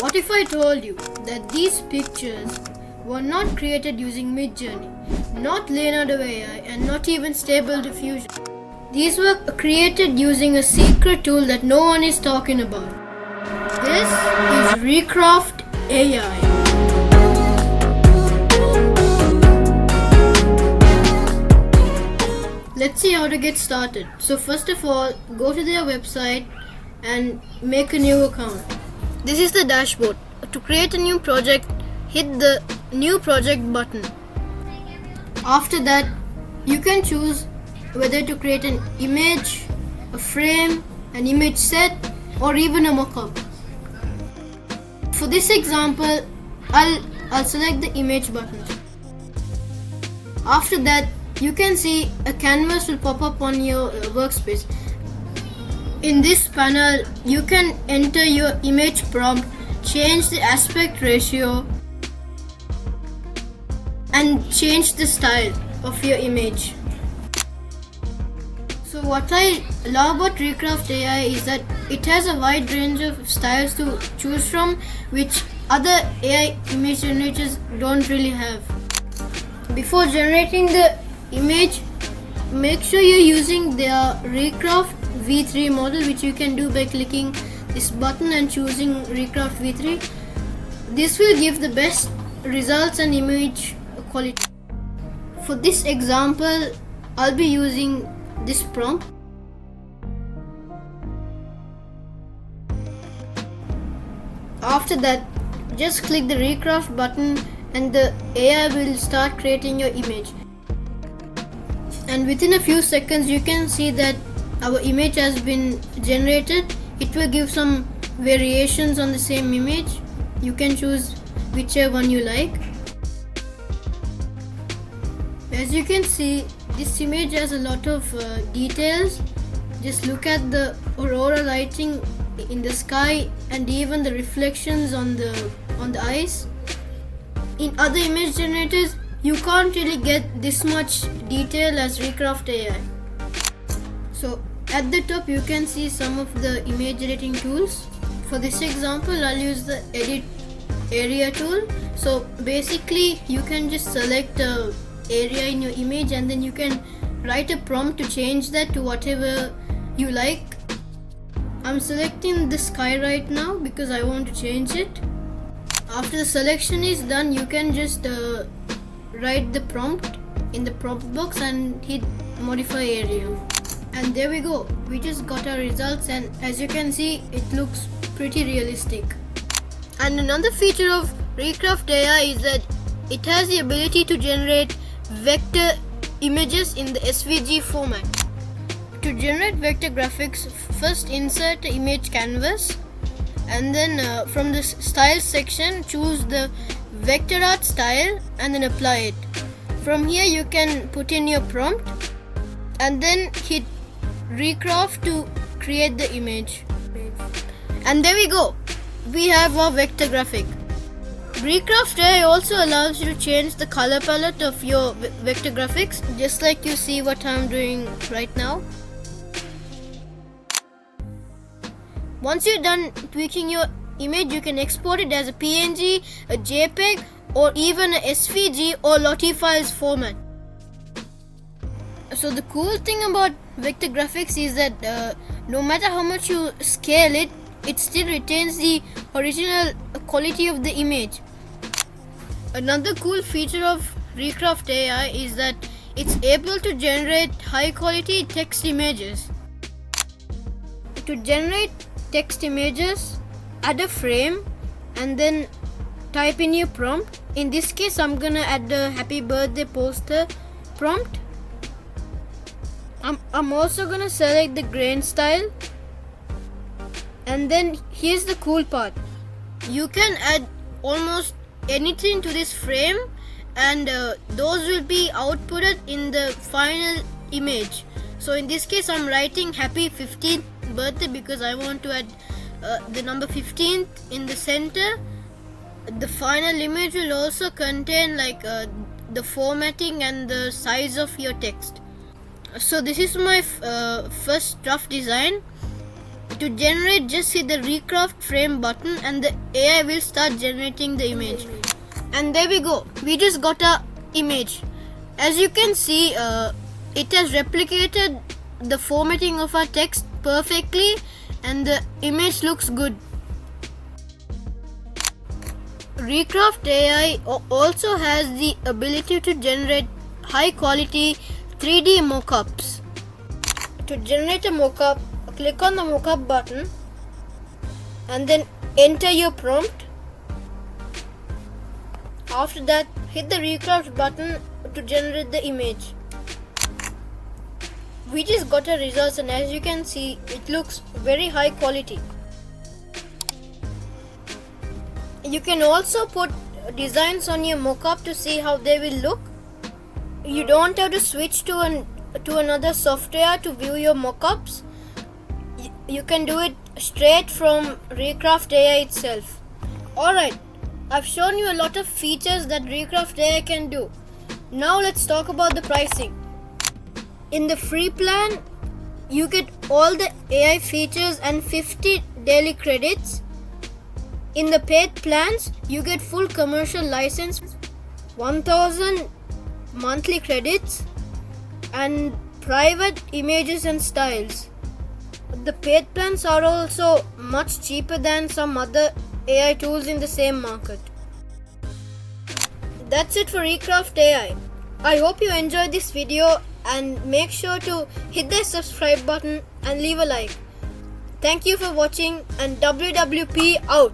What if I told you that these pictures were not created using Midjourney, not Leonardo AI, and not even Stable Diffusion? These were created using a secret tool that no one is talking about. This is Recraft AI. Let's see how to get started. So first of all, go to their website and make a new account. This is the dashboard. To create a new project, hit the new project button. After that, you can choose whether to create an image, a frame, an image set, or even a mockup. For this example, I'll select the image button. After that, you can see a canvas will pop up on your workspace. In this panel, you can enter your image prompt, change the aspect ratio, and change the style of your image. So what I love about Recraft AI is that it has a wide range of styles to choose from, which other AI image generators don't really have. Before generating the image, make sure you're using their Recraft V3 model, which you can do by clicking this button and choosing Recraft V3. This will give the best results and image quality. For this example, I'll be using this prompt. After that, just click the Recraft button and the AI will start creating your image. And within a few seconds, you can see that our image has been generated. It will give some variations on the same image. You can choose whichever one you like. As you can see, this image has a lot of details. Just look at the aurora lighting in the sky and even the reflections on the ice. In other image generators, you can't really get this much detail as Recraft AI. So at the top, you can see some of the image editing tools. For this example, I'll use the edit area tool. So basically, you can just select a area in your image and then you can write a prompt to change that to whatever you like. I'm selecting the sky right now because I want to change it. After the selection is done, you can just write the prompt in the prompt box and hit modify area. And there we go. We just got our results, and as you can see, it looks pretty realistic. And another feature of Recraft AI is that it has the ability to generate vector images in the SVG format. To generate vector graphics, first insert the image canvas and then from the style section, choose the vector art style and then apply it. From here, you can put in your prompt and then hit Recraft to create the image. And there we go. We have our vector graphic. Recraft AI also allows you to change the color palette of your vector graphics, just like you see what I'm doing right now. Once you're done tweaking your image, you can export it as a PNG, a JPEG, or even a SVG or Lottie files format. So the cool thing about vector graphics is that no matter how much you scale it, it still retains the original quality of the image. Another cool feature of Recraft AI is that it's able to generate high quality text images. To generate text images, add a frame and then type in your prompt. In this case, I'm gonna add the happy birthday poster prompt. I'm also gonna select the grain style. And then here's the cool part. You can add almost anything to this frame and those will be outputted in the final image. So in this case, I'm writing happy 15th birthday because I want to add the number 15th in the center. The final image will also contain like the formatting and the size of your text. So this is my first rough design. To generate, just hit the Recraft frame button and the AI will start generating the image. And there we go. We just got a image. As you can see, it has replicated the formatting of our text perfectly and the image looks good. Recraft AI also has the ability to generate high quality 3D mockups. To generate a mockup, click on the mockup button and then enter your prompt. After that, hit the Recraft button to generate the image. We just got a result and as you can see, it looks very high quality. You can also put designs on your mockup to see how they will look. You don't have to switch to another software to view your mockups. You can do it straight from Recraft AI itself. Alright, I've shown you a lot of features that Recraft AI can do. Now let's talk about the pricing. In the free plan, you get all the AI features and 50 daily credits. In the paid plans, you get full commercial license, 1000 monthly credits, and private images and styles. The paid plans are also much cheaper than some other AI tools in the same market. That's it for Recraft AI. I hope you enjoyed this video and make sure to hit the subscribe button and leave a like. Thank you for watching and WWP out.